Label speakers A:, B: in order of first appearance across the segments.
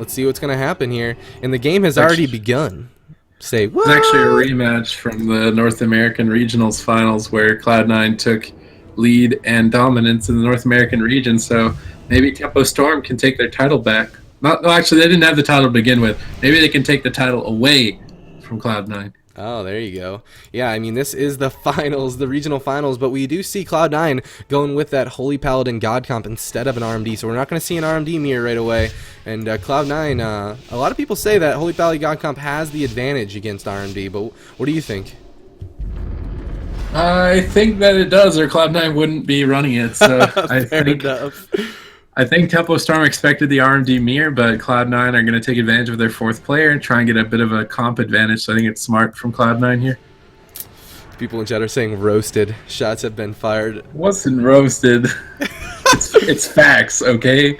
A: Let's see what's going to happen here. And the game has already begun. Say what?
B: It's actually a rematch from the North American Regionals Finals where Cloud9 took lead and dominance in the North American region. So maybe Tempo Storm can take their title back. Actually, they didn't have the title to begin with. Maybe they can take the title away from Cloud9.
A: Oh, there you go. Yeah, I mean, this is the finals, the regional finals, but we do see Cloud9 going with that Holy Paladin God Comp instead of an RMD, so we're not going to see an RMD mirror right away. And Cloud9, a lot of people say that Holy Paladin God Comp has the advantage against RMD, but what do you think?
B: I think that it does, or Cloud9 wouldn't be running it. So I think Tempo Storm expected the RMD mirror, but Cloud9 are going to take advantage of their fourth player and try and get a bit of a comp advantage. So I think it's smart from Cloud9 here.
A: People in chat are saying roasted. Shots have been fired.
B: Wasn't roasted. It's facts, okay?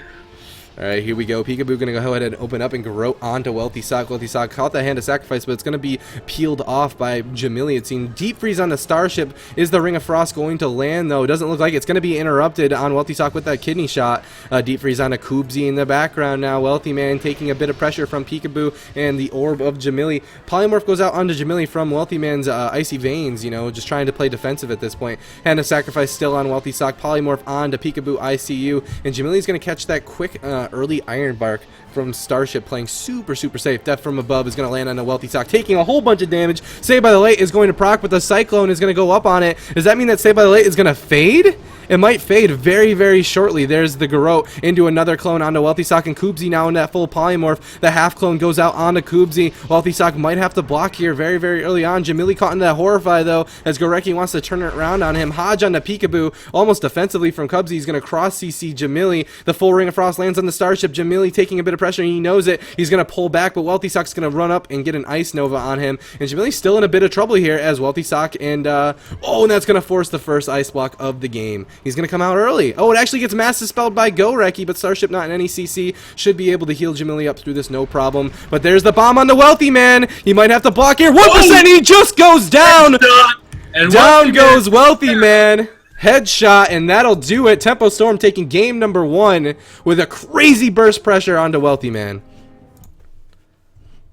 A: All right, here we go. Peekaboo going to go ahead and open up and grow onto Wealthy Sock. Wealthy Sock caught that hand of sacrifice, but it's going to be peeled off by Jamili. It seems Deep Freeze on the Starship. Is the Ring of Frost going to land, though? It doesn't look like it's going to be interrupted on Wealthy Sock with that kidney shot. Deep Freeze on a Koobzi in the background now. Wealthy Man taking a bit of pressure from Peekaboo and the Orb of Jamili. Polymorph goes out onto Jamili from Wealthy Man's Icy Veins, you know, just trying to play defensive at this point. Hand of sacrifice still on Wealthy Sock. Polymorph on to Peekaboo ICU, and Jamili's going to catch that quick early Iron Bark from Starship, playing super safe. Death from above is going to land on a Wealthy Sock, taking a whole bunch of damage. Saved by the Late is going to proc, but the Cyclone is going to go up on it. Does that mean that Saved by the Late is going to fade? It might fade very shortly. There's the Garrote into another clone onto Wealthy Sock, and Koobzi now in that full polymorph. The half clone goes out onto Koobzi. Wealthy Sock might have to block here very early on. Jamili caught into that Horrify, though, as Gorecki wants to turn it around on him. Hodge on the Peekaboo, almost defensively from Cubsy. He's going to cross CC Jamili. The full Ring of Frost lands on the Starship. Jamili taking a bit of pressure, and he knows it. He's going to pull back, but Wealthy Sock's going to run up and get an Ice Nova on him. And Jamili's still in a bit of trouble here as Wealthy Sock, and and that's going to force the first Ice Block of the game. He's going to come out early. Oh, it actually gets mass dispelled by Gorecki, but Starship not in any CC. Should be able to heal Jamili up through this, no problem. But there's the bomb on the Wealthy Man. He might have to block here. 1%, he just goes down. And down goes Wealthy Man. Headshot, and that'll do it. Tempo Storm taking game number 1 with a crazy burst pressure onto Wealthy Man.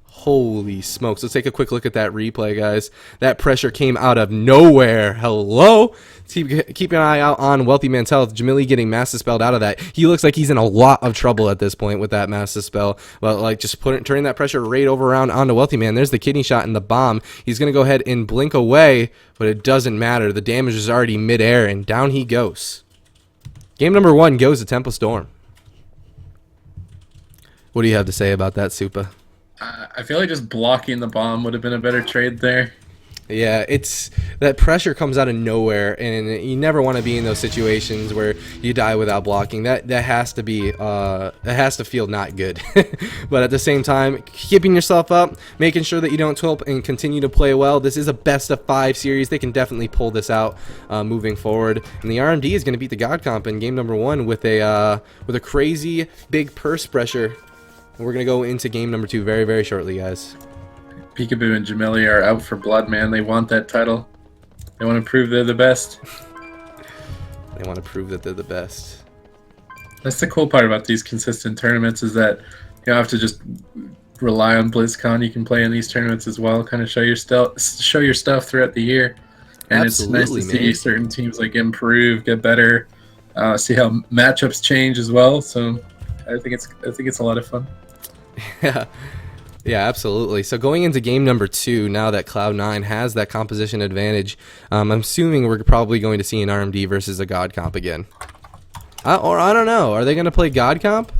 A: Holy smokes. Let's take a quick look at that replay, guys. That pressure came out of nowhere. Hello? Keep an eye out on Wealthy Man's health. Jamili getting mass dispelled out of that. He looks like he's in a lot of trouble at this point with that mass dispel. But like just turning that pressure right over around onto Wealthy Man. There's the kidney shot and the bomb. He's going to go ahead and blink away, but it doesn't matter. The damage is already midair, and down he goes. Game number 1 goes to Tempo Storm. What do you have to say about that, Supa?
B: I feel like just blocking the bomb would have been a better trade there.
A: Yeah, it's that pressure comes out of nowhere, and you never want to be in those situations where you die without blocking. That has to be it has to feel not good. But at the same time, keeping yourself up, making sure that you don't twilp and continue to play well. This is a best of 5 series. They can definitely pull this out moving forward. And the RMD is going to beat the God Comp in game number 1 with a crazy big purse pressure. We're going to go into game number 2 very shortly, guys.
B: Peekaboo and Jamili are out for blood, man. They want that title. They want to prove they're the best.
A: They want to prove that they're the best.
B: That's the cool part about these consistent tournaments is that you don't have to just rely on BlizzCon. You can play in these tournaments as well, kind of show your stuff throughout the year. And
A: Absolutely,
B: it's nice to see certain teams like improve, get better, see how matchups change as well. So I think it's a lot of fun.
A: Yeah, absolutely. So going into game number 2, now that Cloud9 has that composition advantage, I'm assuming we're probably going to see an RMD versus a God Comp again. Or I don't know. Are they going to play God Comp?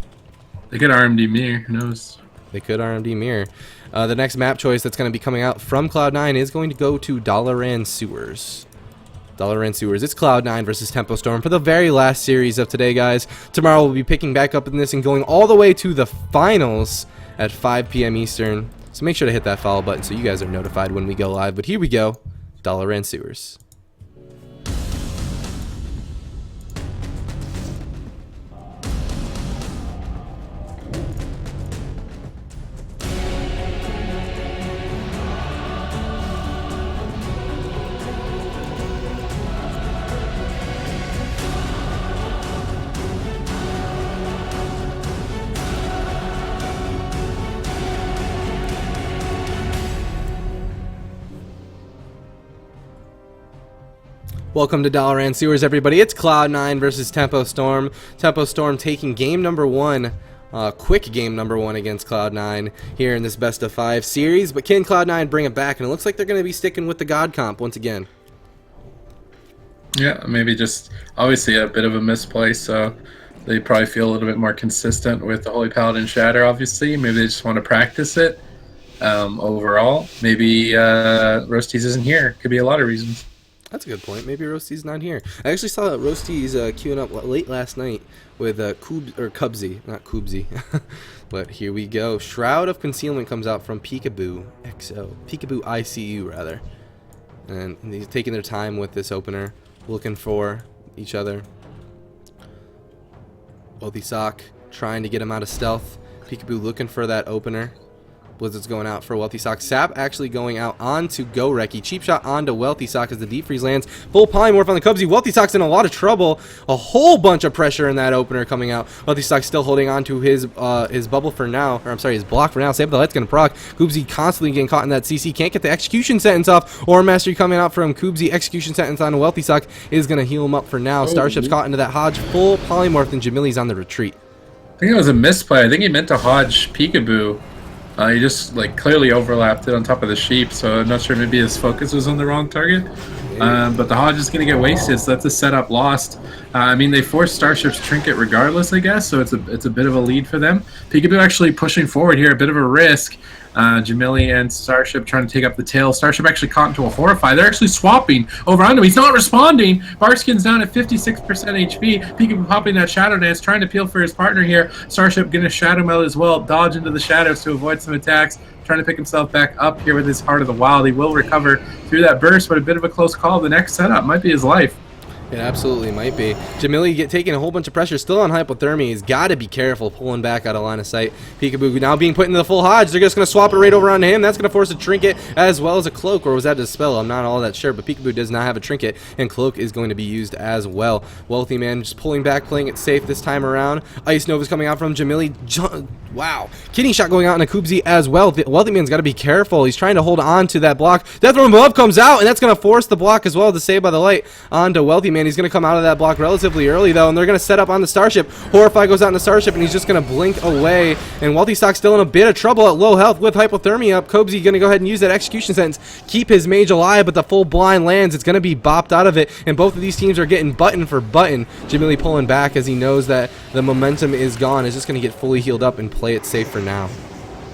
B: They could RMD Mirror. Who knows?
A: They could RMD Mirror. The next map choice that's going to be coming out from Cloud9 is going to go to Dalaran Sewers. Dalaran Sewers. It's Cloud9 versus Tempo Storm for the very last series of today, guys. Tomorrow we'll be picking back up in this and going all the way to the finals at 5 p.m. Eastern. So make sure to hit that follow button so you guys are notified when we go live. But here we go. Dalaran Sewers. Welcome to Dollar and Sewers, everybody. It's Cloud9 versus Tempo Storm. Tempo Storm taking game number one, quick game number one against Cloud9 here in this best of 5 series. But can Cloud9 bring it back? And it looks like they're going to be sticking with the God comp once again.
B: Yeah, maybe just obviously a bit of a misplay, so they probably feel a little bit more consistent with the Holy Paladin Shatter, obviously. Maybe they just want to practice it overall. Maybe Roasties isn't here. Could be a lot of reasons.
A: That's a good point. Maybe Roasty's not here. I actually saw Roasty's queuing up late last night with Cubsy, not Cubsy. But here we go. Shroud of Concealment comes out from Peekaboo XO. Peekaboo ICU, rather. And he's taking their time with this opener, looking for each other. Wealthy Sock trying to get him out of stealth. Peekaboo looking for that opener. Blizzard's going out for Wealthy Sock. Sap actually going out onto Goreki. Cheap shot onto Wealthy Sock as the deep freeze lands. Full polymorph on the Cubsy. Wealthy Sock's in a lot of trouble. A whole bunch of pressure in that opener coming out. Wealthy Sock still holding on to his bubble for now. Or I'm sorry, his block for now. Save the light's gonna proc. Cubsy constantly getting caught in that CC. Can't get the execution sentence off. Aura Mastery coming out from Cubsy. Execution sentence on Wealthy Sock is gonna heal him up for now. Starship's caught into that Hodge. Full polymorph, and Jamili's on the retreat.
B: I think it was a misplay. I think he meant to Hodge Peekaboo. He just like clearly overlapped it on top of the sheep, so I'm not sure, maybe his focus was on the wrong target. But the Hodge is going to get wasted, so that's a setup lost. I mean, they forced Starship's Trinket regardless, I guess, so it's a bit of a lead for them. Peekaboo actually pushing forward here, a bit of a risk. Jamili and Starship trying to take up the tail. Starship actually caught into a Horrify. They're actually swapping over onto him. He's not responding. Barkskin's down at 56% HP. Peekaboo popping that Shadow Dance, trying to peel for his partner here. Starship getting a Shadow Meld as well. Dodge into the shadows to avoid some attacks. Trying to pick himself back up here with his Heart of the Wild. He will recover through that burst, but a bit of a close call. The next setup might be his life.
A: It absolutely might be. Jamili taking a whole bunch of pressure, still on hypothermia. He's got to be careful pulling back out of line of sight. Peekaboo now being put into the full Hodge. They're just going to swap it right over onto him. That's going to force a Trinket as well as a Cloak, or was that Dispel? I'm not all that sure, but Peekaboo does not have a Trinket, and Cloak is going to be used as well. Wealthy Man just pulling back, playing it safe this time around. Ice Nova's coming out from Jamili. Wow. Kidney Shot going out on a Cubsy as well. The Wealthy Man's got to be careful. He's trying to hold on to that block. Death from above comes out, and that's going to force the block as well to Save by the Light onto Wealthy Man. He's going to come out of that block relatively early, though, and they're going to set up on the Starship. Horrify goes out on the Starship, and he's just going to blink away. And Wealthy Sock's still in a bit of trouble at low health with hypothermia up. Cubsy going to go ahead and use that execution sentence, keep his mage alive, but the full blind lands. It's going to be bopped out of it, and both of these teams are getting button for button. Jamili pulling back as he knows that the momentum is gone. Is just going to get fully healed up and play it safe for now.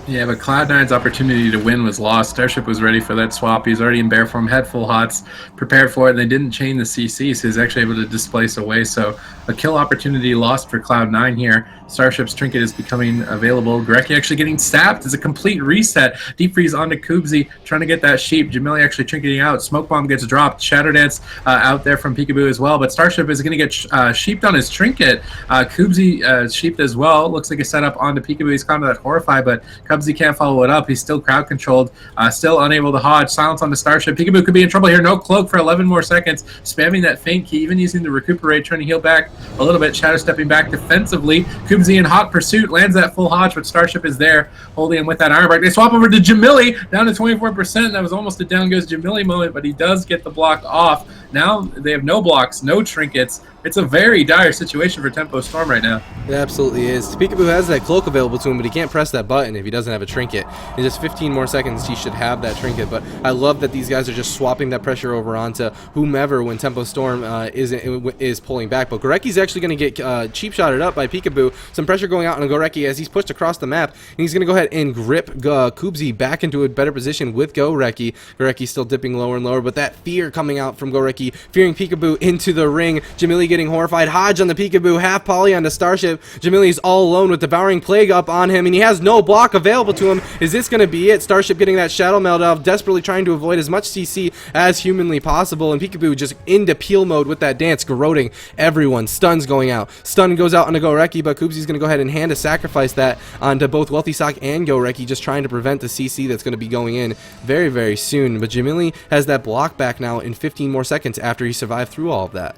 B: Yeah, but Cloud9's opportunity to win was lost. Starship was ready for that swap. He's already in bear form, had full hots, prepared for it, and they didn't chain the CC, so he's actually able to displace away. So a kill opportunity lost for Cloud9 here. Starship's Trinket is becoming available. Goreki actually getting sapped. It's a complete reset. Deep freeze onto Cubsy, trying to get that sheep. Jamili actually trinketing out. Smoke Bomb gets dropped. Shadow Dance out there from Peekaboo as well, but Starship is going to get sheeped on his Trinket. Cubsy sheeped as well. Looks like a setup onto Peekaboo. He's caught into that Horrify, but Cubsy can't follow it up. He's still crowd controlled, still unable to Hodge. Silence on the Starship. Peekaboo could be in trouble here. No Cloak for 11 more seconds. Spamming that Faint Key, even using the Recuperate, trying to heal back a little bit. Shadow stepping back defensively. Cubsy in hot pursuit, lands that full Hodge, but Starship is there, holding him with that Iron Break. They swap over to Jamili, down to 24%. That was almost a down goes Jamili moment, but he does get the block off. Now they have no blocks, no trinkets. It's a very dire situation for Tempo Storm right now.
A: It absolutely is. Peekaboo has that Cloak available to him, but he can't press that button if he doesn't have a Trinket. In just 15 more seconds, he should have that Trinket, but I love that these guys are just swapping that pressure over onto whomever when Tempo Storm is pulling back. But Goreki's actually going to get cheap shotted up by Peekaboo. Some pressure going out on Goreki as he's pushed across the map, and he's going to go ahead and grip Cubsy back into a better position with Goreki. Goreki still dipping lower and lower, but that fear coming out from Goreki, fearing Peekaboo into the ring. Jamili getting horrified. Hodge on the Peekaboo, half poly on the Starship. Jamili's all alone with Devouring Plague up on him, and he has no block available to him. Is this going to be it? Starship getting that Shadow Meld off, desperately trying to avoid as much CC as humanly possible, and Peekaboo just into peel mode with that dance, garroting everyone. Stun's going out. Stun goes out onto Goreki, but Cubsy's going to go ahead and hand a sacrifice that onto both Wealthy Sock and Goreki, just trying to prevent the CC that's going to be going in very, very soon. But Jamili has that block back now in 15 more seconds after he survived through all of that.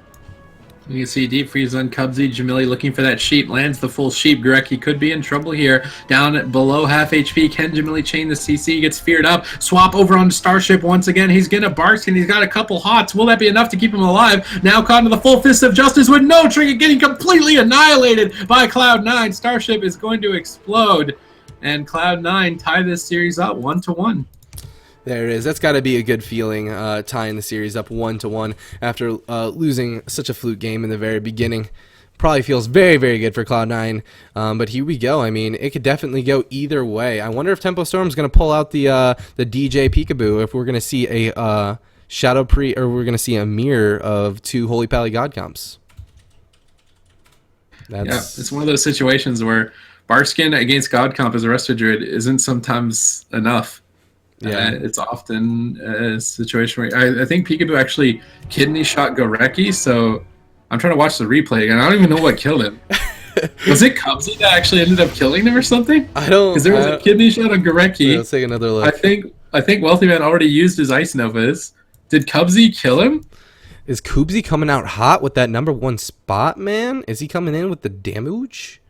B: You can see deep freeze on Cubsy. Jamili looking for that sheep. Lands the full sheep. Gurecki could be in trouble here. Down at below half HP. Can Jamili chain the CC? Gets feared up. Swap over onto Starship once again. He's going to bark and he's got a couple hots. Will that be enough to keep him alive? Now caught in the full fist of justice with no trigger, getting completely annihilated by Cloud9. Starship is going to explode. And Cloud9 tie this series up 1-1.
A: There it is. That's got to be a good feeling, tying the series up 1-1 after losing such a fluke game in the very beginning. Probably feels very, very good for Cloud9. But here we go. I mean, it could definitely go either way. I wonder if Tempo Storm's going to pull out the DJ Peekaboo, if we're going to see a Shadow Pre, or we're going to see a mirror of two Holy Pally God comps.
B: Yeah, it's one of those situations where Barskin against God comp as a Resto Druid isn't sometimes enough. Yeah, it's often a situation where I think Peekaboo actually kidney shot Gurecki, so I'm trying to watch the replay again. I don't even know what killed him. Was it Cubsy that actually ended up killing him or something?
A: I don't.
B: Because there was a kidney shot on Gurecki.
A: Let's take another look.
B: I think Wealthy Man already used his Ice Novas. Did Cubsy kill him?
A: Is Kubsy coming out hot with that #1 spot, man? Is he coming in with the damage?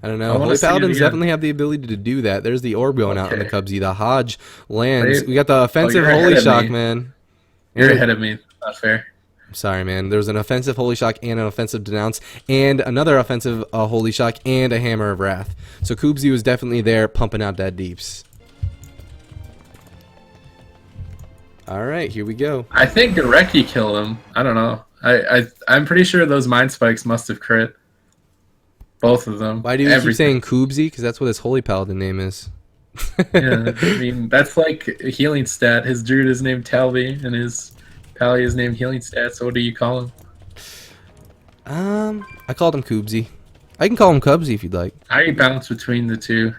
A: I don't know. Holy Paladins definitely have the ability to do that. There's the orb going out on the Cubsy. The Hodge lands. We got the offensive Holy Shock, man.
B: You're ahead of me. Not fair.
A: I'm sorry, man. There's an offensive Holy Shock and an offensive Denounce and another offensive Holy Shock and a Hammer of Wrath. So Kubsy was definitely there pumping out that deeps. All right, here we go.
B: I think Gurecki killed him. I don't know. I'm pretty sure those Mind Spikes must have crit. Both of them.
A: Why do you keep saying Kubsy? Because that's what his Holy Paladin name is.
B: Yeah, I mean, that's like a healing stat. His Druid is named Talby, and his Pally is named Healing Stat, so what do you call him?
A: I called him Kubsy. I can call him Cubsy if you'd like.
B: I bounce between the two.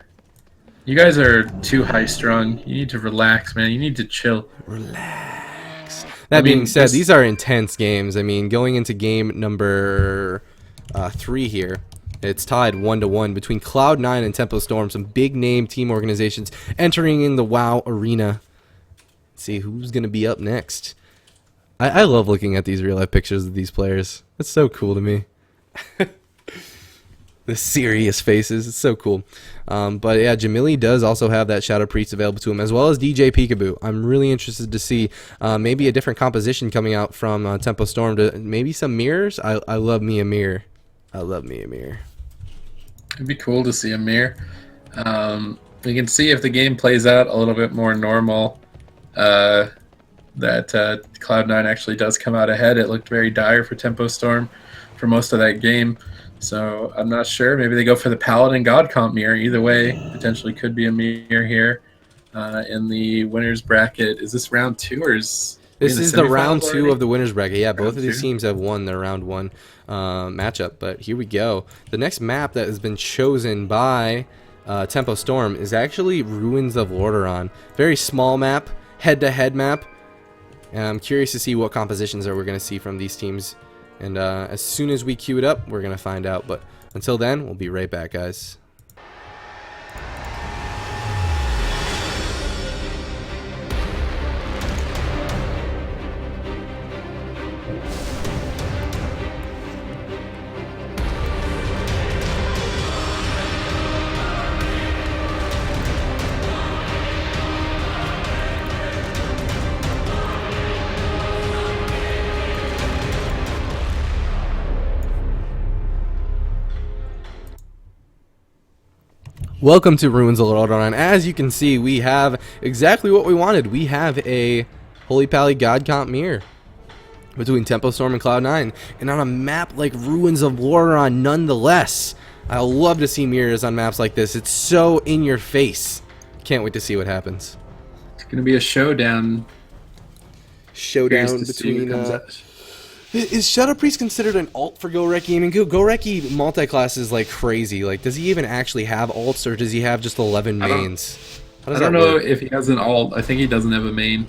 B: You guys are too high-strung. You need to relax, man. You need to chill.
A: Relax. That being said, these are intense games. I mean, going into game number 3 here, it's tied 1-1 between Cloud9 and Tempo Storm. Some big-name team organizations entering in the WoW arena. Let's see who's going to be up next. I love looking at these real-life pictures of these players. It's so cool to me. The serious faces. It's so cool. But yeah, Jamili does also have that Shadow Priest available to him, as well as DJ Peekaboo. I'm really interested to see maybe a different composition coming out from Tempo Storm. To maybe some mirrors. I love me a mirror. I love me a mirror.
B: It'd be cool to see a mirror. We can see if the game plays out a little bit more normal. That Cloud9 actually does come out ahead. It looked very dire for Tempo Storm for most of that game. So I'm not sure. Maybe they go for the Paladin God Comp mirror. Either way, potentially could be a mirror here in the winner's bracket. Is this round 2 or is
A: this is the round 2
B: already?
A: of the winner's bracket? Yeah, both of these
B: two?
A: teams have won their round 1 matchup. But here we go. The next map that has been chosen by Tempo Storm is actually Ruins of Lordaeron. Very small map, head-to-head map. And I'm curious to see what compositions we're going to see from these teams. And as soon as we queue it up, we're going to find out. But until then, we'll be right back, guys. Welcome to Ruins of Lordaeron. As you can see, we have exactly what we wanted. We have a Holy Pally God Comp mirror between Tempo Storm and Cloud9. And on a map like Ruins of Lordaeron, nonetheless, I love to see mirrors on maps like this. It's so in your face. Can't wait to see what happens.
B: It's going to be a showdown.
A: Showdown between... Is Shadow Priest considered an alt for Gurecki? I mean, Gurecki multi-class is like crazy. Like, does he even actually have alts, or does he have just 11 mains?
B: I don't know if he has an alt. I think he doesn't have a main.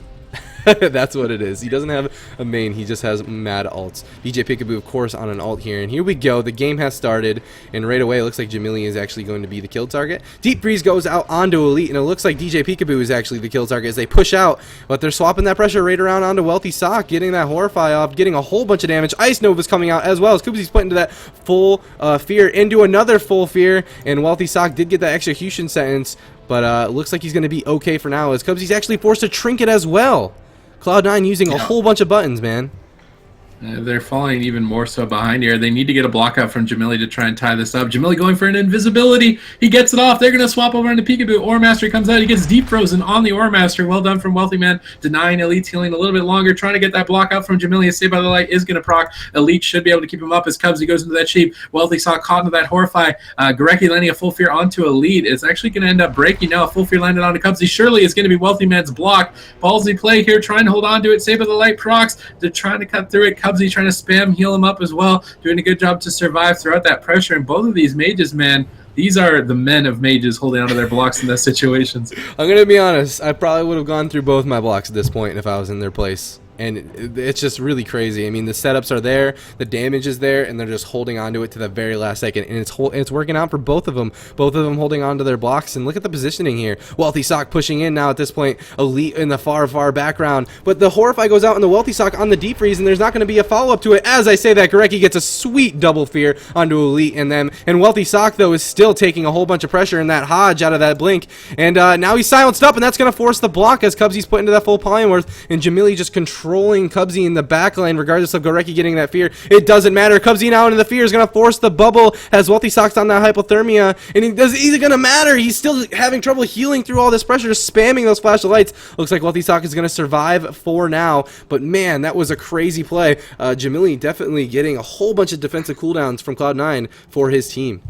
A: That's what it is. He doesn't have a main, he just has mad alts. DJ Peekaboo, of course, on an alt here. And here we go. The game has started. And right away, it looks like Jamili is actually going to be the kill target. Deep Freeze goes out onto Elite. And it looks like DJ Peekaboo is actually the kill target as they push out. But they're swapping that pressure right around onto Wealthy Sock, getting that Horrify off, getting a whole bunch of damage. Ice Nova's coming out as well as Koopsy's put into that full fear, into another full fear. And Wealthy Sock did get that execution sentence. But looks like he's going to be okay for now as Koopsy's actually forced to trinket as well. Cloud9 using a whole bunch of buttons, man.
B: They're falling even more so behind here. They need to get a block out from Jamili to try and tie this up. Jamili going for an invisibility. He gets it off. They're going to swap over into Peekaboo. Ore Master comes out. He gets deep frozen on the Ore Master. Well done from Wealthy Man. Denying Elite's healing a little bit longer. Trying to get that block out from Jamili. Saved by the Light is going to proc. Elite should be able to keep him up as Cubsy goes into that sheep. Wealthy saw caught into that Horrify. Gorecki landing a full fear onto Elite. It's actually going to end up breaking now. A full fear landed onto Cubsy. Surely it's going to be Wealthy Man's block. Ballsy play here. Trying to hold on to it. Saved by the Light procs. They're trying to cut through it. Cubsy trying to spam heal him up as well, doing a good job to survive throughout that pressure. And both of these mages, man, these are the men of mages holding onto their blocks in those situations.
A: I'm gonna be honest, I probably would have gone through both my blocks at this point if I was in their place. And it's just really crazy. I mean, the setups are there, the damage is there, and they're just holding onto it to the very last second. And it's working out for both of them. Both of them holding onto their blocks. And look at the positioning here. Wealthy Sock pushing in now at this point. Elite in the far, far background. But the Horrify goes out in the Wealthy Sock on the deep freeze, and there's not going to be a follow-up to it. As I say that, Gorecki gets a sweet double fear onto Elite and them. And Wealthy Sock, though, is still taking a whole bunch of pressure in that Hodge out of that blink. And now he's silenced up, and that's going to force the block as Cubsy's put into that full polymorph. And Jamili just controlling Cubsy in the back lane, regardless of Gorecki getting that fear. It doesn't matter. Cubsy now into the fear is going to force the bubble as Wealthy Sock's on that hypothermia, and it isn't going to matter. He's still having trouble healing through all this pressure, just spamming those flash of lights. Looks like Wealthy Sock is going to survive for now, but man, that was a crazy play. Jamili definitely getting a whole bunch of defensive cooldowns from Cloud9 for his team.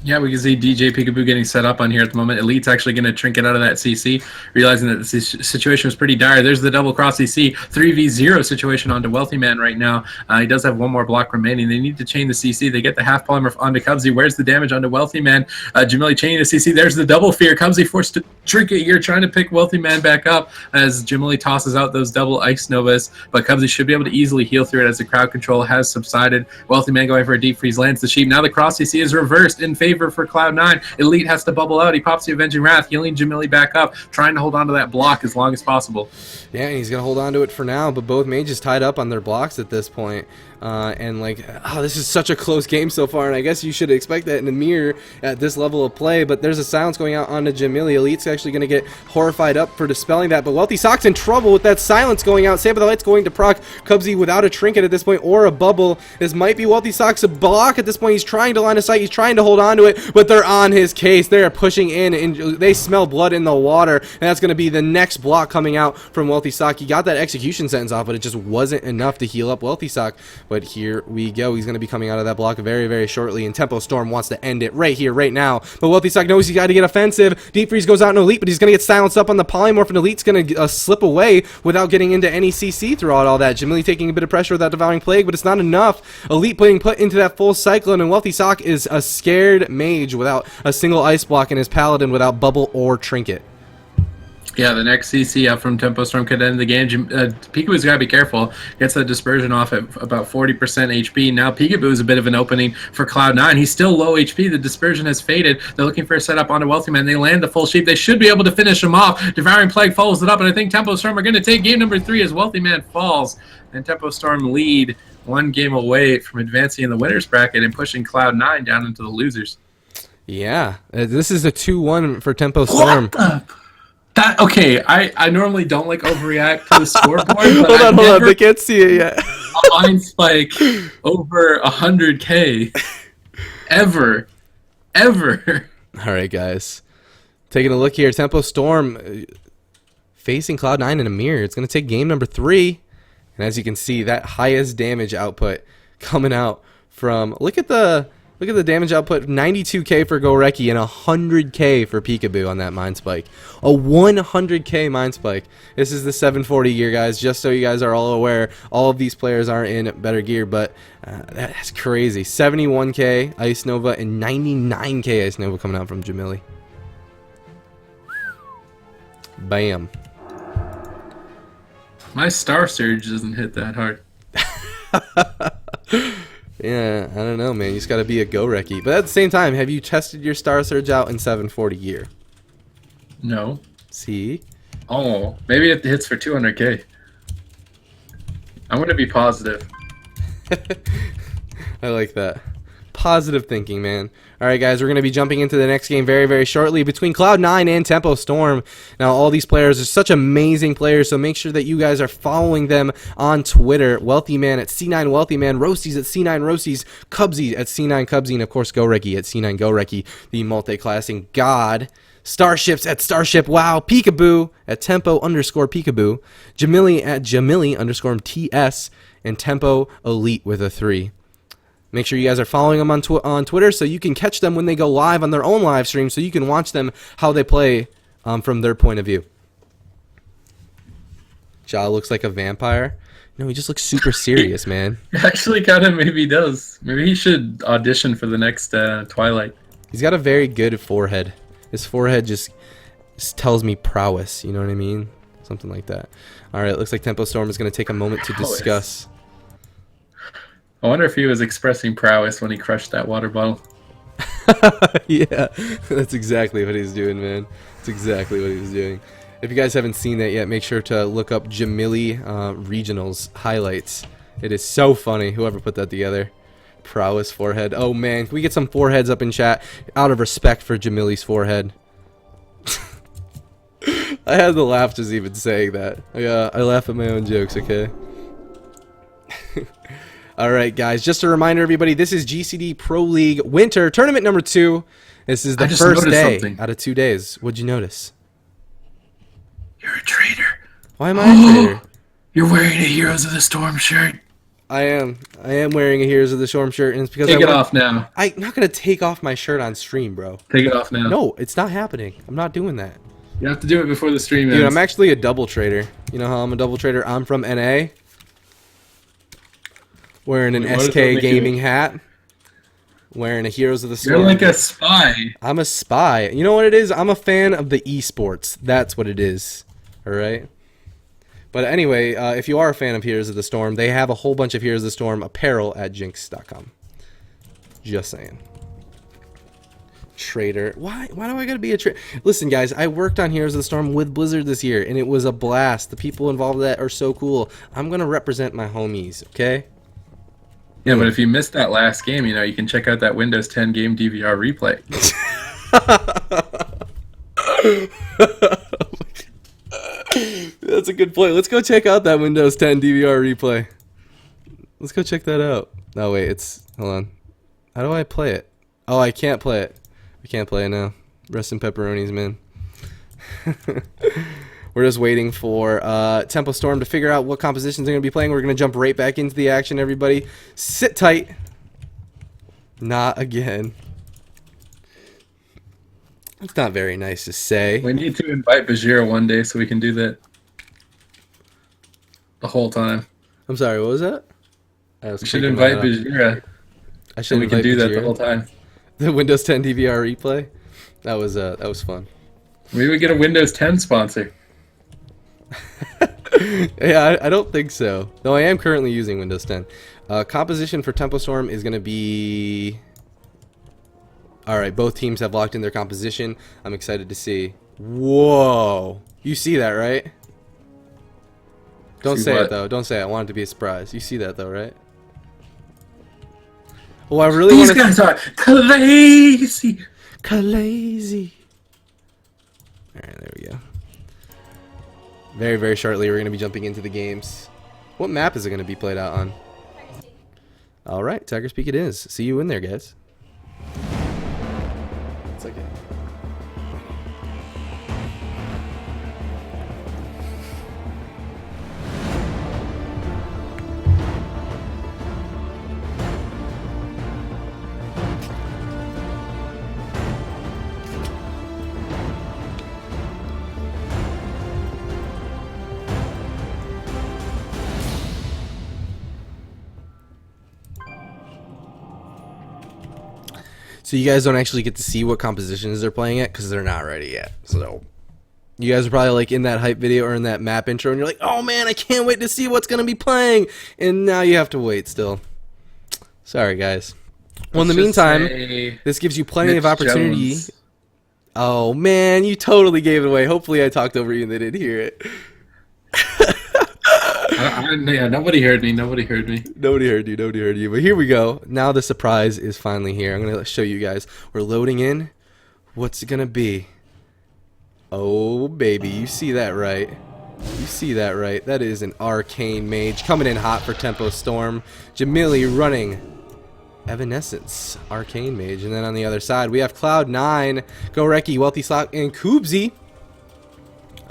B: Yeah, we can see DJ Peekaboo getting set up on here at the moment. Elite's actually going to trinket out of that CC, realizing that the situation was pretty dire. There's the double cross CC, 3v0 situation onto Wealthy Man right now. He does have one more block remaining. They need to chain the CC. They get the half polymorph onto Cubsy. Where's the damage onto Wealthy Man? Jamili chaining the CC. There's the double fear. Cubsy forced to trinket here, trying to pick Wealthy Man back up as Jamili tosses out those double Ice Novas. But Cubsy should be able to easily heal through it as the crowd control has subsided. Wealthy Man going for a deep freeze, lands the sheep. Now the cross CC is reversed in favor for Cloud9. Elite has to bubble out. He pops the Avenging Wrath, healing Jamili back up, trying to hold on to that block as long as possible.
A: Yeah, and he's going to hold on to it for now, but both mages tied up on their blocks at this point. And like, this is such a close game so far, and I guess you should expect that in a mirror at this level of play, but there's a silence going out onto Jamili. Elite's actually going to get horrified up for dispelling that, but Wealthy Sock's in trouble with that silence going out. Save by the Light's going to proc Cubsy without a trinket at this point, or a bubble. This might be Wealthy Sock's block at this point. He's trying to line of sight, he's trying to hold on to it, but they're on his case. They're pushing in, and they smell blood in the water, and that's going to be the next block coming out from Wealthy Sock. He got that execution sentence off, but it just wasn't enough to heal up Wealthy Sock. But here we go. He's going to be coming out of that block very, very shortly, and Tempo Storm wants to end it right here, right now. But Wealthy Sock knows he's got to get offensive. Deep Freeze goes out in Elite, but he's going to get silenced up on the polymorph, and Elite's going to slip away without getting into any CC throughout all that. Jamili taking a bit of pressure with that Devouring Plague, but it's not enough. Elite being put into that full Cyclone, and Wealthy Sock is a scared mage without a single ice block, and his Paladin without bubble or trinket.
B: Yeah, the next CC up from Tempo Storm could end the game. Peekaboo's got to be careful. Gets that dispersion off at about 40% HP. Now Peekaboo is a bit of an opening for Cloud9. He's still low HP. The dispersion has faded. They're looking for a setup onto Wealthy Man. They land the full sheep. They should be able to finish him off. Devouring Plague follows it up, and I think Tempo Storm are going to take game number 3 as Wealthy Man falls. And Tempo Storm lead one game away from advancing in the winner's bracket and pushing Cloud9 down into the losers.
A: Yeah, this is a 2-1 for Tempo Storm.
B: Okay, I normally don't like overreact to the scoreboard, but
A: hold on, they can't see it yet.
B: A line spike over 100K ever.
A: All right, guys, taking a look here. Tempo Storm facing Cloud9 in a mirror. It's going to take game number 3, and as you can see, that highest damage output coming out from look at the damage output, 92k for Gorecki and 100k for Peekaboo on that Mind Spike. A 100k Mind Spike. This is the 740 gear, guys, just so you guys are all aware. All of these players are in better gear, but that's crazy. 71k Ice Nova and 99k Ice Nova coming out from Jamili. Bam.
B: My Star Surge doesn't hit that hard.
A: Yeah, I don't know, man. You just got to be a go recce. But at the same time, have you tested your Star Surge out in 740 gear?
B: No.
A: See?
B: Oh, maybe it hits for 200k. I'm gonna be positive.
A: I like that. Positive thinking, man. All right, guys, we're going to be jumping into the next game very, very shortly between Cloud9 and Tempo Storm. Now, all these players are such amazing players, so make sure that you guys are following them on Twitter. Wealthy Man at C9 Wealthy Man, Roasties at C9 Roasties, Cubsy at C9 Cubsy, and of course, GoReki at C9 GoReki, the multi-classing god. Starships at Starship Wow, Peekaboo at Tempo underscore Peekaboo, Jamili at Jamili underscore TS, and Tempo Elite with a 3. Make sure you guys are following them on Twitter so you can catch them when they go live on their own live stream so you can watch them how they play from their point of view. Ja looks like a vampire. No, he just looks super serious, man.
B: Actually, kind of maybe does. Maybe he should audition for the next Twilight.
A: He's got a very good forehead. His forehead just tells me prowess, you know what I mean? Something like that. All right, looks like Tempo Storm is going to take a moment to discuss.
B: I wonder if he was expressing prowess when he crushed that water bottle.
A: Yeah, that's exactly what he's doing, man. That's exactly what he was doing. If you guys haven't seen that yet, make sure to look up Jamili Regionals highlights. It is so funny, whoever put that together. Prowess forehead. Oh, man. Can we get some foreheads up in chat out of respect for Jamili's forehead? I had to laugh just even saying that. I laugh at my own jokes, okay? Alright, guys, just a reminder, everybody, this is GCD Pro League Winter Tournament number 2. This is the first day out of 2 days. What'd you notice?
B: You're a traitor.
A: Why am I a traitor?
B: You're wearing a Heroes of the Storm shirt.
A: I am wearing a Heroes of the Storm shirt, and it's because
B: Take it off now.
A: I'm not going to take off my shirt on stream, bro.
B: Take it off now.
A: No, it's not happening. I'm not doing that.
B: You have to do it before the stream ends.
A: Dude, I'm actually a double trader. You know how I'm a double trader? I'm from NA. Wearing an SK gaming hat. Wearing a Heroes of the Storm.
B: You're like a spy.
A: I'm a spy. You know what it is? I'm a fan of the esports. That's what it is. Alright? But anyway, if you are a fan of Heroes of the Storm, they have a whole bunch of Heroes of the Storm apparel at jinx.com. Just saying. Trader. Why do I gotta be a trader? Listen, guys, I worked on Heroes of the Storm with Blizzard this year, and it was a blast. The people involved with that are so cool. I'm gonna represent my homies, okay?
B: Yeah, but if you missed that last game, you know, you can check out that Windows 10 game DVR replay.
A: That's a good point. Let's go check out that Windows 10 DVR replay. Let's go check that out. Oh, wait, hold on. How do I play it? Oh, I can't play it. I can't play it now. Rest in pepperonis, man. We're just waiting for Tempo Storm to figure out what compositions they're going to be playing. We're going to jump right back into the action, everybody. Sit tight. Not again. That's not very nice to say.
B: We need to invite Bajira one day so we can do that the whole time.
A: I'm sorry, what was that?
B: We should invite Bajira. So we can do that the whole time.
A: The Windows 10 DVR replay? That was fun.
B: Maybe we get a Windows 10 sponsor.
A: Yeah, I don't think so. No, I am currently using Windows 10. Composition for Tempo Storm is going to be... Alright, both teams have locked in their composition. I'm excited to see. Whoa! You see that, right? Don't say it, though. Don't say it. I want it to be a surprise. You see that, though, right? Oh, I really want to...
B: These guys are crazy!
A: Crazy! Alright, there we go. Very, very shortly, we're going to be jumping into the games. What map is it going to be played out on? Alright, Tiger's Peak it is. See you in there, guys. It's okay. So you guys don't actually get to see what compositions they're playing at because they're not ready yet. So You guys are probably like in that hype video or in that map intro, and you're like, oh man, I can't wait to see what's going to be playing. And now you have to wait still. Sorry, guys. Well, in the meantime, this gives you plenty of opportunity.
B: Jones.
A: Oh man, you totally gave it away. Hopefully I talked over you and they didn't hear it.
B: Yeah, nobody heard me. Nobody heard me.
A: Nobody heard you. Nobody heard you. But here we go. Now the surprise is finally here. I'm going to show you guys. We're loading in. What's it going to be? Oh, baby. You see that right. You see that right. That is an Arcane Mage coming in hot for Tempo Storm. Jamili running Evanescence, Arcane Mage. And then on the other side, we have Cloud9, Goreki, Wealthy Sock, and Koobzy.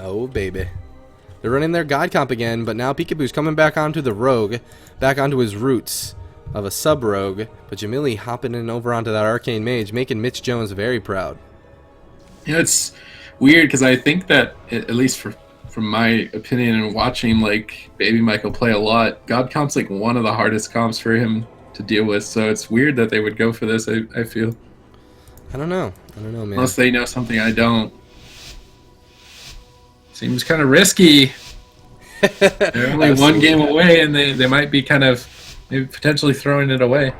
A: Oh, baby. They're running their God Comp again, but now Peekaboo's coming back onto the Rogue, back onto his roots of a Sub-Rogue. But Jamili hopping in over onto that Arcane Mage, making Mitch Jones very proud.
B: You know, it's weird because I think that, at least from my opinion and watching like Baby Michael play a lot, God Comp's like one of the hardest comps for him to deal with. So it's weird that they would go for this, I feel.
A: I don't know, man.
B: Unless they know something I don't. Seems kind of risky. They're only one game away, and they might be kind of maybe potentially throwing it away.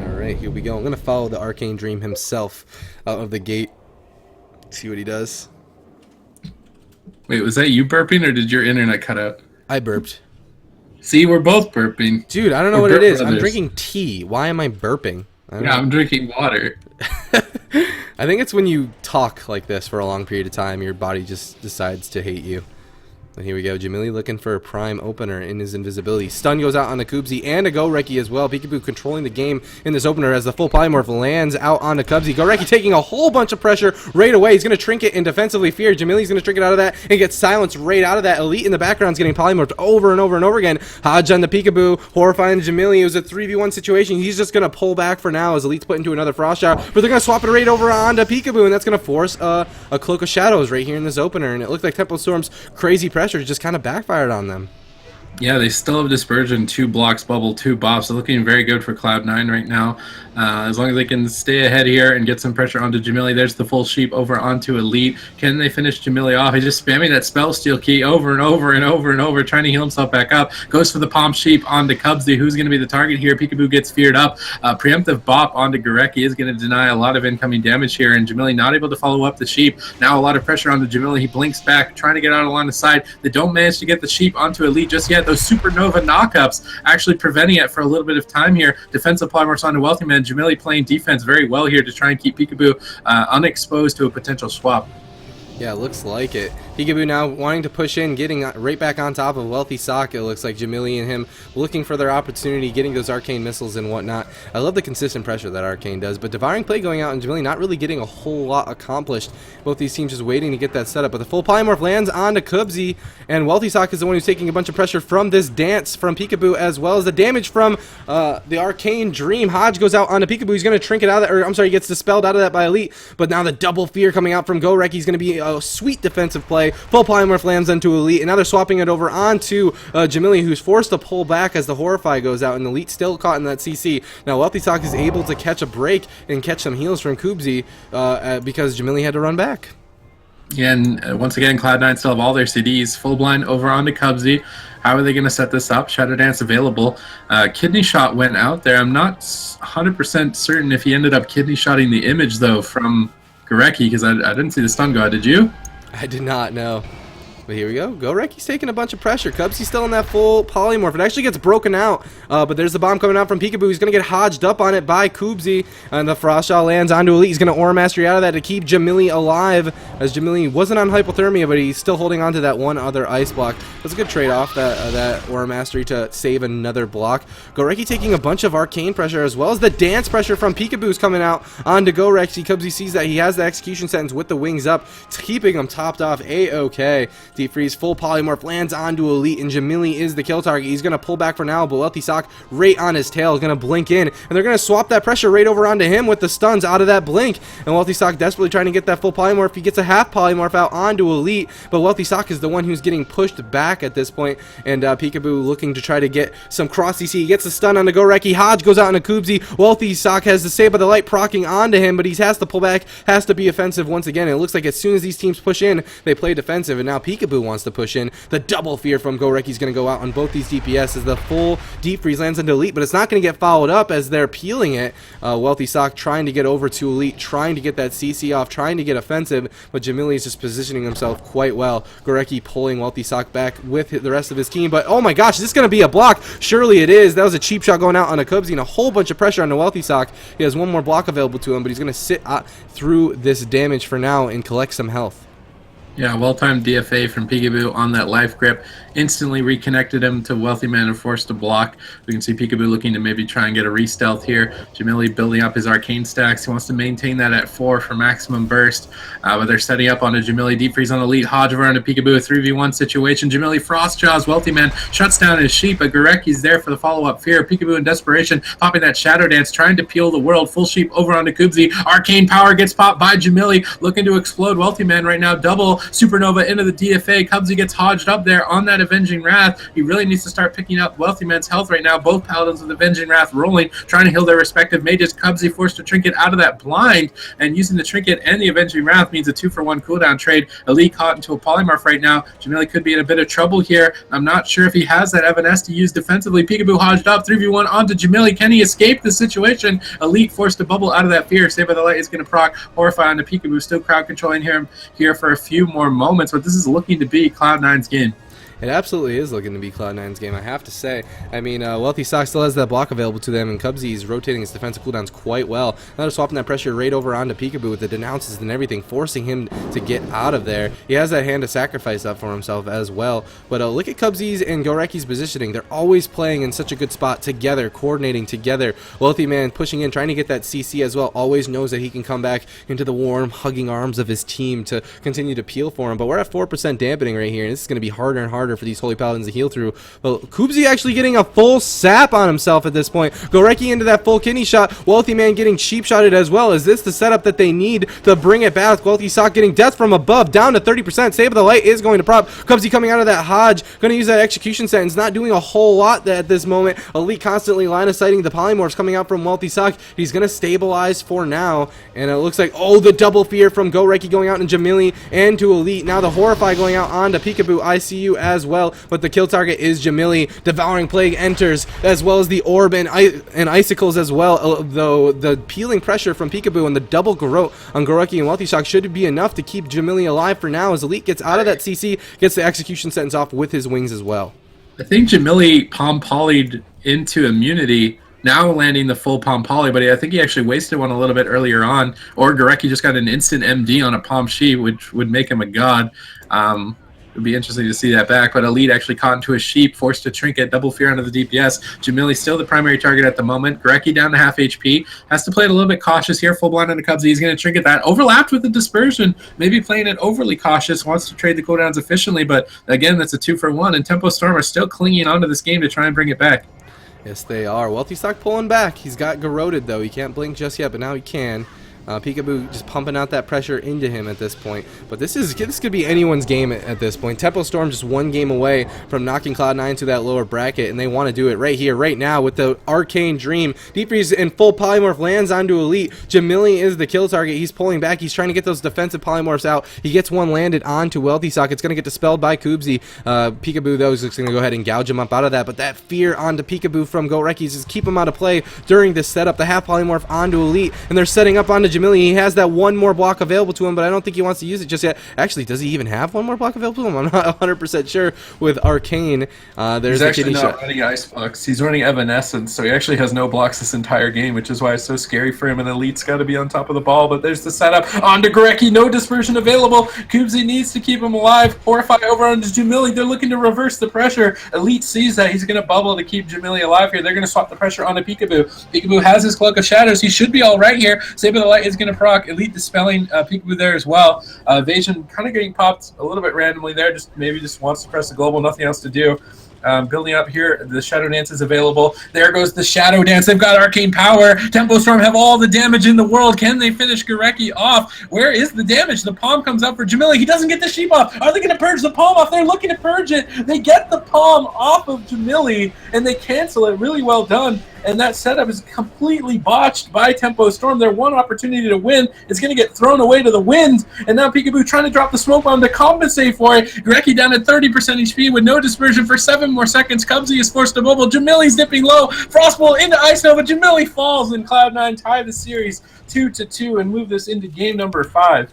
A: Alright, here we go. I'm going to follow the Arcane Dream himself out of the gate. See what he does.
B: Wait, was that you burping, or did your internet cut out?
A: I burped.
B: See, we're both burping.
A: Dude, I don't know what it is. I'm drinking tea. Why am I burping?
B: I'm drinking water.
A: I think it's when you talk like this for a long period of time, your body just decides to hate you. And here we go. Jamili looking for a prime opener in his invisibility. Stun goes out on the Koobzy and a Goreki as well. Peekaboo controlling the game in this opener as the full polymorph lands out on the Koobzy. Goreki taking a whole bunch of pressure right away. He's going to trinket and defensively fear. Jamili's going to trinket out of that and get silenced right out of that. Elite in the background is getting polymorphed over and over and over again. Hodge on the Peekaboo, horrifying Jamili. It was a 3v1 situation. He's just going to pull back for now as Elite's put into another Frost Shower. But they're going to swap it right over onto Peekaboo, and that's going to force a Cloak of Shadows right here in this opener. And it looked like Tempo Storm's crazy pressure just kind of backfired on them.
B: Yeah, they still have Dispersion, 2 blocks, Bubble, 2 buffs. So looking very good for Cloud9 right now. As long as they can stay ahead here and get some pressure onto Jamili. There's the full sheep over onto Elite. Can they finish Jamili off? He's just spamming that Spell Steal key over and over and over and over, trying to heal himself back up. Goes for the Palm Sheep onto Koobzy, who's going to be the target here. Peekaboo gets feared up. Preemptive Bop onto Goreki is going to deny a lot of incoming damage here, and Jamili not able to follow up the sheep. Now a lot of pressure onto Jamili. He blinks back, trying to get out along the side. They don't manage to get the sheep onto Elite just yet. Those Supernova knockups actually preventing it for a little bit of time here. Defensive polymorphs onto Wealthy Man. Jamili playing defense very well here to try and keep Peekaboo unexposed to a potential swap.
A: Yeah, looks like it. Peekaboo now wanting to push in, getting right back on top of Wealthy Sock. It looks like Jamili and him looking for their opportunity, getting those arcane missiles and whatnot. I love the consistent pressure that Arcane does, but Devouring Play going out and Jamili not really getting a whole lot accomplished. Both these teams just waiting to get that set up, but the full polymorph lands onto Koobzy, and Wealthy Sock is the one who's taking a bunch of pressure from this dance from Peekaboo, as well as the damage from the Arcane Dream. Hodge goes out onto Peekaboo. He's going to trinket out of that, or I'm sorry, he gets dispelled out of that by Elite, but now the double fear coming out from Goreki is going to be a sweet defensive play. Full polymorph lands into Elite, and now they're swapping it over onto Jamili, who's forced to pull back as the Horrify goes out, and Elite still caught in that CC. Now Wealthy Sock is able to catch a break and catch some heals from Koobzy because Jamili had to run back.
B: Yeah, and once again, Cloud9 still have all their CDs. Full blind over onto Koobzy. How are they going to set this up? Shadow Dance available. Kidney Shot went out there. I'm not 100% certain if he ended up kidney shotting the image, though, from Goreki, because I didn't see the stun go out. Did you?
A: I did not know. But here we go. Goreki's taking a bunch of pressure. Koobzy's still in that full polymorph. It actually gets broken out, but there's the bomb coming out from Peekaboo. He's going to get hodged up on it by Koobzy, and the Frost Shot lands onto Elite. He's going to Aura Mastery out of that to keep Jamili alive, as Jamili wasn't on hypothermia, but he's still holding on to that one other ice block. That's a good trade-off, that Aura Mastery to save another block. Goreki taking a bunch of arcane pressure, as well as the dance pressure from Peekaboo's coming out onto Goreki. Koobzy sees that he has the execution sentence with the wings up, keeping him topped off A-OK. Deep Freeze, full polymorph, lands onto Elite, and Jamili is the kill target. He's going to pull back for now, but Wealthy Sock right on his tail is going to blink in, and they're going to swap that pressure right over onto him with the stuns out of that blink. And Wealthy Sock desperately trying to get that full polymorph. He gets a half polymorph out onto Elite, but Wealthy Sock is the one who's getting pushed back at this point, and Peekaboo looking to try to get some cross CC. He gets a stun on the Goreki. Hodge goes out on a Kubzi. Wealthy Sock has the Save by the Light procking onto him, but he has to pull back, has to be offensive once again. And it looks like as soon as these teams push in, they play defensive, and now Peekaboo wants to push in. The double fear from Goreki is going to go out on both these DPS as the full Deep Freeze lands into Elite, but it's not going to get followed up as they're peeling it. Wealthy Sock trying to get over to Elite, trying to get that CC off, trying to get offensive, but Jamili is just positioning himself quite well. Goreki pulling Wealthy Sock back with the rest of his team, but oh my gosh, is this going to be a block? Surely it is. That was a cheap shot going out on a Cubsy and a whole bunch of pressure on the Wealthy Sock. He has one more block available to him, but he's going to sit through this damage for now and collect some health.
B: Yeah, well-timed DFA from Peekaboo on that life grip. Instantly reconnected him to Wealthy Man and forced to block. We can see Peekaboo looking to maybe try and get a re-stealth here. Jamili building up his arcane stacks. He wants to maintain that at 4 for maximum burst. But they're setting up on a Jamili Deep Freeze on Elite. Hodge over onto Peekaboo, a 3v1 situation. Jamili Frost Jaws. Wealthy Man shuts down his sheep, but Goreki's there for the follow-up fear. Peekaboo in desperation, popping that Shadow Dance, trying to peel the world. Full sheep over onto Kubzi. Arcane power gets popped by Jamili, looking to explode Wealthy Man right now. Double Supernova into the DFA. Cubsy gets hodged up there on that Avenging Wrath. He really needs to start picking up Wealthy Man's health right now. Both Paladins with Avenging Wrath rolling, trying to heal their respective mages. Cubsy forced to trinket out of that blind, and using the trinket and the Avenging Wrath means a 2-for-1 cooldown trade. Elite caught into a polymorph right now. Jamili could be in a bit of trouble here. I'm not sure if he has that Evanesce to use defensively. Peekaboo hodged up, 3v1 onto Jamili. Can he escape the situation? Elite forced to bubble out of that fear. Save by the Light is going to proc. Horrify onto Peekaboo, still crowd controlling him here for a few more moments, but this is looking to be Cloud9's game.
A: It absolutely is looking to be Cloud9's game, I have to say. I mean, Wealthy Sock still has that block available to them, and Cubsy's rotating his defensive cooldowns quite well. Now they're swapping that pressure right over onto Peekaboo with the denounces and everything, forcing him to get out of there. He has that hand of sacrifice up for himself as well. But look at Cubsy's and Goreki's positioning. They're always playing in such a good spot together, coordinating together. Wealthy Man pushing in, trying to get that CC as well. Always knows that he can come back into the warm, hugging arms of his team to continue to peel for him. But we're at 4% dampening right here, and this is going to be harder and harder for these Holy Paladins to heal through. But Kubzi actually getting a full sap on himself at this point. Goreki into that full kidney shot. Wealthy Man getting cheap shotted as well. Is this the setup that they need to bring it back? Wealthy Sock getting death from above, down to 30%. Save of the Light is going to prop. Cubsy coming out of that Hodge, going to use that execution sentence. Not doing a whole lot at this moment. Elite constantly line of sighting the polymorphs coming out from Wealthy Sock. He's going to stabilize for now, and it looks like, oh, the double fear from Goreki going out in Jamili and to Elite. Now the Horrify going out onto Peekaboo ICU as well, but the kill target is Jamili. Devouring Plague enters, as well as the Orb and Icicles as well, though the peeling pressure from Peekaboo and the double Garrote on Goreki and Wealthy Sock should be enough to keep Jamili alive for now, as Elite gets out of that CC, gets the execution sentence off with his wings as well.
B: I think Jamili palm-polyed into immunity, now landing the full palm poly, but I think he actually wasted one a little bit earlier on, or Goreki just got an instant MD on a palm sheet, which would make him a god. It would be interesting to see that back, but Elite actually caught into a sheep, forced to trinket, double fear onto the DPS. Jamili still the primary target at the moment. Goreki down to half HP. Has to play it a little bit cautious here. Full blind on the Cubsy. He's going to trinket that. Overlapped with the dispersion. Maybe playing it overly cautious. Wants to trade the cooldowns efficiently, but again, that's a 2-for-1, and Tempo Storm are still clinging onto this game to try and bring it back.
A: Yes, they are. Wealthy Sock pulling back. He's got Garroted, though. He can't blink just yet, but now he can. Peekaboo just pumping out that pressure into him at this point. But this could be anyone's game at this point. Tempo Storm just one game away from knocking Cloud9 to that lower bracket, and they want to do it right here, right now with the Arcane Dream. Deep Freeze in full polymorph lands onto Elite. Jamili is the kill target. He's pulling back. He's trying to get those defensive polymorphs out. He gets one landed onto Wealthy Sock. It's going to get dispelled by Kubzi. Peekaboo, though, is going to go ahead and gouge him up out of that. But that fear onto Peekaboo from Goreki is just keep him out of play during this setup. The half polymorph onto Elite, and they're setting up onto Jamili. He has that one more block available to him, but I don't think he wants to use it just yet. Actually, does he even have one more block available to him? I'm not 100% sure with Arcane.
B: He's actually not running Icebox. He's running Evanescence, so he actually has no blocks this entire game, which is why it's so scary for him, and Elite's got to be on top of the ball, but there's the setup onto Goreki. No dispersion available. Kubzi needs to keep him alive. Horrify over onto Jamili. They're looking to reverse the pressure. Elite sees that. He's going to bubble to keep Jamili alive here. They're going to swap the pressure onto Peekaboo. Peekaboo has his Cloak of Shadows. He should be all right here. Save by the Light Light is going to proc. Elite Dispelling Peekaboo there as well. Evasion kind of getting popped a little bit randomly there. Maybe just wants to press the global. Nothing else to do. Building up here, the Shadow Dance is available. There goes the Shadow Dance. They've got Arcane Power. Tempo Storm have all the damage in the world. Can they finish Gareki off? Where is the damage? The palm comes up for Jamili. He doesn't get the sheep off. Are they going to purge the palm off? They're looking to purge it. They get the palm off of Jamili, and they cancel it. Really well done. And that setup is completely botched by Tempo Storm. Their one opportunity to win is going to get thrown away to the wind. And now Peekaboo trying to drop the smoke bomb to compensate for it. Gareki down at 30% HP with no dispersion for 7 more seconds. Cubsy is forced to bubble. Jamili's dipping low. Frostbolt into Ice Nova. Jamili falls, and Cloud9 tie the series 2-2 and move this into game number 5.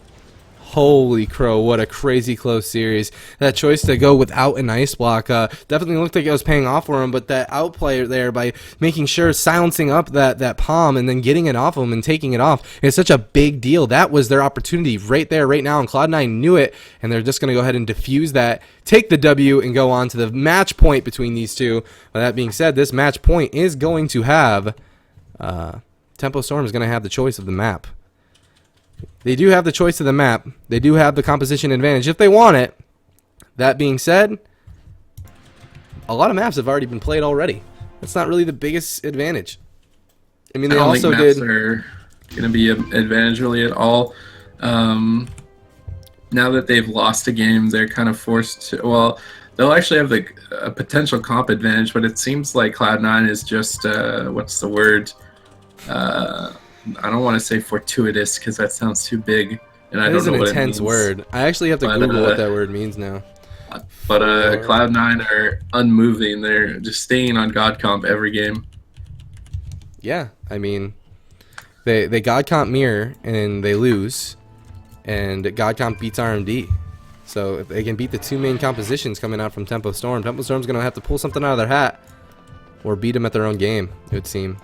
A: Holy crow, what a crazy close series. That choice to go without an ice block definitely looked like it was paying off for him, but that outplay there by making sure, silencing up that palm and then getting it off him and taking it off is such a big deal. That was their opportunity right there, right now, and Cloud9 knew it, and they're just going to go ahead and defuse that, take the W, and go on to the match point between these two. With that being said, this match point is going to have, Tempo Storm is going to have the choice of the map. They do have the choice of the map. They do have the composition advantage if they want it. That being said, a lot of maps have already been played already. That's not really the biggest advantage. I mean, they also did.
B: Maps are going to be an advantage really at all. Now that they've lost a game, they're kind of forced to. Well, they'll actually have a potential comp advantage, but it seems like Cloud9 is just what's the word? I don't want to say fortuitous because that sounds too big, and I don't know what it means. It is an intense
A: word. I actually have to Google what that word means now.
B: But Cloud9 are unmoving. They're just staying on God Comp every game.
A: Yeah, I mean, they God Comp mirror and they lose, and God Comp beats RMD. So if they can beat the two main compositions coming out from Tempo Storm, Tempo Storm's going to have to pull something out of their hat or beat them at their own game, it would seem.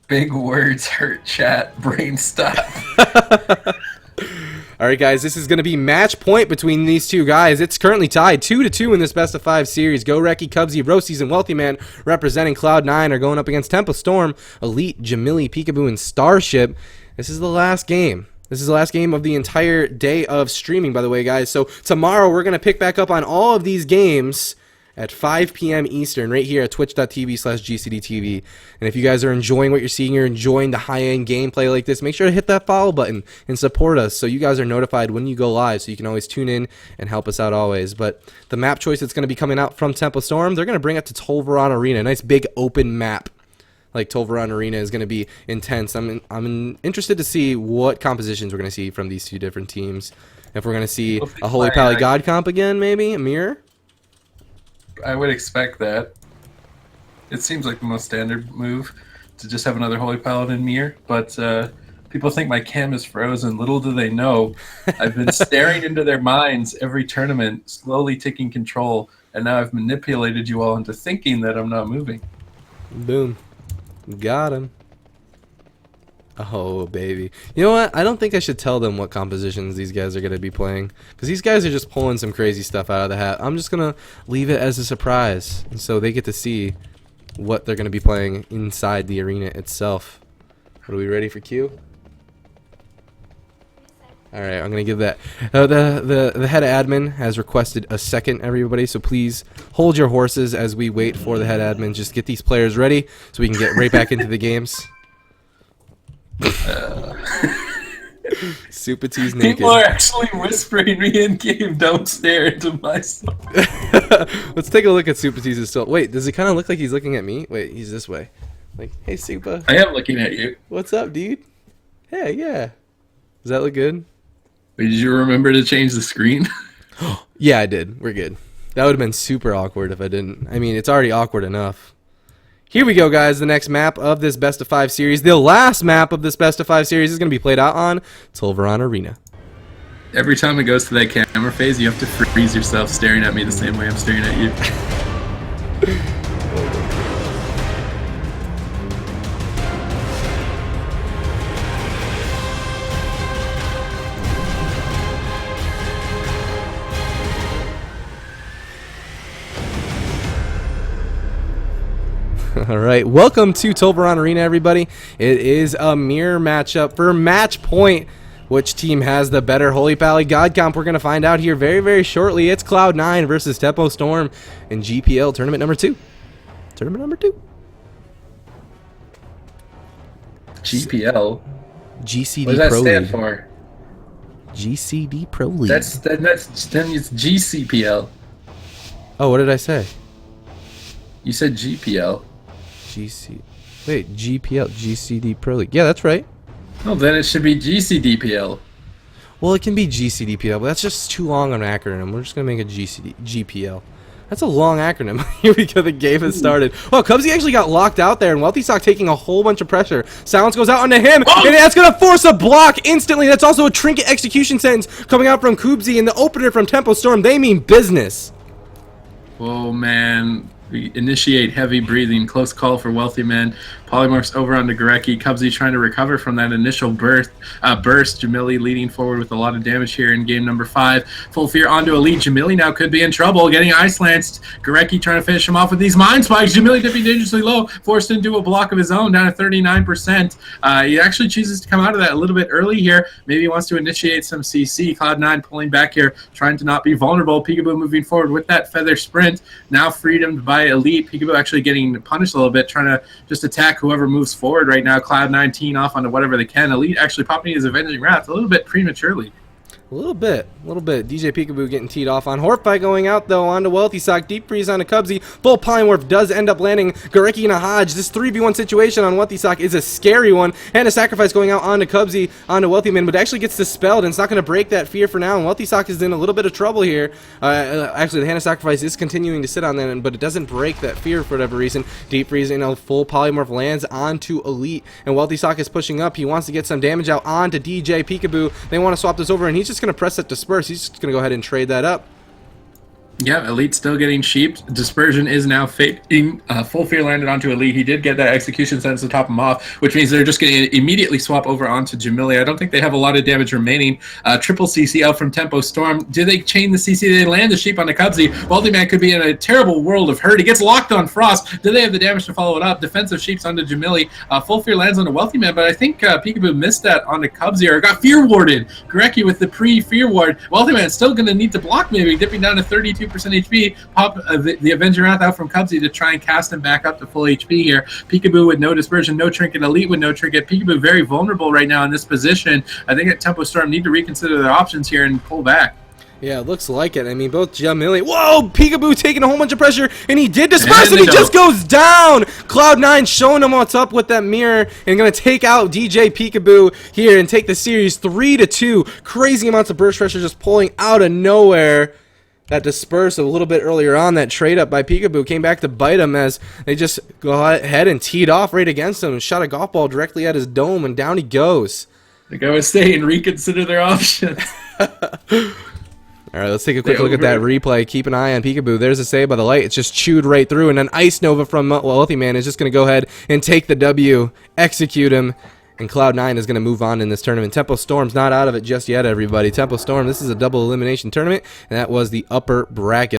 B: Big words hurt, chat. Brain stop.
A: All right, guys, this is going to be match point between these two guys. It's currently tied 2-2 in this best of 5 series. Goreki, Cubsy, Rocies, and Wealthy Man representing Cloud9 are going up against Tempo Storm, Elite, Jamili, Peekaboo, and Starship. This is the last game. This is the last game of the entire day of streaming, by the way, guys. So tomorrow we're going to pick back up on all of these games at 5 p.m. Eastern, right here at twitch.tv/GCDTV. And if you guys are enjoying what you're seeing, you're enjoying the high-end gameplay like this, make sure to hit that follow button and support us so you guys are notified when you go live, so you can always tune in and help us out always. But the map choice that's going to be coming out from Tempo Storm, they're going to bring it to Tolvaron Arena, a nice big open map. Like Tolvaron Arena is going to be intense. I'm interested to see what compositions we're going to see from these two different teams. If we're going to see a Holy Pally God comp again, maybe a mirror.
B: I would expect that. It seems like the most standard move to just have another Holy Paladin mirror, but people think my cam is frozen. Little do they know, I've been staring into their minds every tournament, slowly taking control, and now I've manipulated you all into thinking that I'm not moving.
A: Boom. Got him. Oh, baby. You know what? I don't think I should tell them what compositions these guys are going to be playing, because these guys are just pulling some crazy stuff out of the hat. I'm just going to leave it as a surprise, and so they get to see what they're going to be playing inside the arena itself. Are we ready for Q? Alright, I'm going to give that. The head admin has requested a second, everybody, so please hold your horses as we wait for the head admin. Just get these players ready so we can get right back into the games. Super T's naked.
B: People are actually whispering me in game, don't stare into my soul.
A: Let's take a look at Super T's still. Wait, does it kind of look like he's looking at me? Wait, he's this way. Like, hey, Super.
B: I am looking at you.
A: What's up, dude? Hey, yeah. Does that look good?
B: Wait, did you remember to change the screen?
A: Yeah, I did. We're good. That would have been super awkward if I didn't. I mean, it's already awkward enough. Here we go, guys. The next map of this best of 5 series, the last map of this best of 5 series, is going to be played out on Tolvaron Arena.
B: Every time it goes to that camera phase, you have to freeze yourself staring at me the same way I'm staring at you.
A: All right, welcome to Tolveron Arena, everybody. It is a mirror matchup for match point. Which team has the better Holy Pally God Comp? We're going to find out here very, very shortly. It's Cloud9 versus Tempo Storm in GPL Tournament number 2. Tournament number 2.
B: GPL?
A: GCD
B: What does that
A: Pro
B: stand
A: League.
B: for?
A: GCD Pro League.
B: Then it's GCPL.
A: Oh, what did I say?
B: You said GPL.
A: Wait, GPL, GCD Pro League. Yeah, that's right.
B: No, then it should be GCDPL.
A: Well, it can be GCDPL, but that's just too long an acronym. We're just going to make it GPL. That's a long acronym. Here we go. The game has started. Well, Cubsy actually got locked out there, and Wealthy Sock taking a whole bunch of pressure. Silence goes out onto him, and that's going to force a block instantly. That's also a trinket execution sentence coming out from Kubsy, and the opener from Tempo Storm. They mean business.
B: Whoa, man. We initiate heavy breathing. Close call for Wealthy Man. Polymorphs over onto Gorecki. Cubsy trying to recover from that initial burst. Jamili leading forward with a lot of damage here in game number 5. Full Fear onto Elite. Jamili now could be in trouble. Getting ice lanced. Gorecki trying to finish him off with these mind spikes. Jamili dipping dangerously low. Forced into a block of his own down to 39%. He actually chooses to come out of that a little bit early here. Maybe he wants to initiate some CC. Cloud9 pulling back here. Trying to not be vulnerable. Peekaboo moving forward with that feather sprint. Now freedomed by Elite. Peekaboo actually getting punished a little bit. Trying to just attack whoever moves forward right now. Cloud9 teeing off onto whatever they can. Elite actually popping his Avenging Wrath a little bit prematurely. A little bit. DJ Peekaboo getting teed off on Horfby going out though onto Wealthy Sock. Deep freeze onto Cubsy. Full Polymorph does end up landing Gorecki and a Hodge. This 3v1 situation on Wealthy Sock is a scary one. And a sacrifice going out onto Cubsy, onto Wealthy Man, but actually gets dispelled and it's not going to break that fear for now. And Wealthy Sock is in a little bit of trouble here. Actually, the Hand of Sacrifice is continuing to sit on them, but it doesn't break that fear for whatever reason. Deep freeze and a full Polymorph lands onto Elite. And Wealthy Sock is pushing up. He wants to get some damage out onto DJ Peekaboo. They want to swap this over and he's just going to press that disperse. He's just going to go ahead and trade that up. Yeah, Elite still getting sheeped. Dispersion is now fading. Full Fear landed onto Elite. He did get that execution sentence to top him off, which means they're just going to immediately swap over onto Jamili. I don't think they have a lot of damage remaining. Triple CC out from Tempo Storm. Do they chain the CC? They land the sheep onto Cubsy. Wealthy Man could be in a terrible world of hurt. He gets locked on Frost. Do they have the damage to follow it up? Defensive sheeps onto Jamili. Full Fear lands onto Wealthy Man, but I think Peekaboo missed that onto Cubsy or got Fear Warded. Gorecki with the pre-Fear Ward. Wealthy Man still going to need to block maybe, dipping down to 32% HP. Pop the Avenger Wrath out from Cubsy to try and cast him back up to full HP here. Peekaboo with no dispersion, no trinket. Elite with no trinket. Peekaboo very vulnerable right now in this position. I think at Tempo Storm need to reconsider their options here and pull back. Yeah, it looks like it. I mean, both Jamili. Whoa! Peekaboo taking a whole bunch of pressure, and he did disperse, and he just goes down! Cloud9 showing him what's up with that mirror, and going to take out DJ Peekaboo here and take the series 3-2. Crazy amounts of burst pressure just pulling out of nowhere. That dispersed a little bit earlier on. That trade up by Peekaboo came back to bite him as they just go ahead and teed off right against him and shot a golf ball directly at his dome, and down he goes. They go and stay and reconsider their options. All right, let's take a quick look at that replay. Keep an eye on Peekaboo. There's a save by the light. It's just chewed right through, and an Ice Nova from Wealthy Man is just going to go ahead and take the W, execute him, and Cloud9 is going to move on in this tournament. Tempo Storm's not out of it just yet, everybody. Tempo Storm, this is a double elimination tournament, and that was the upper bracket.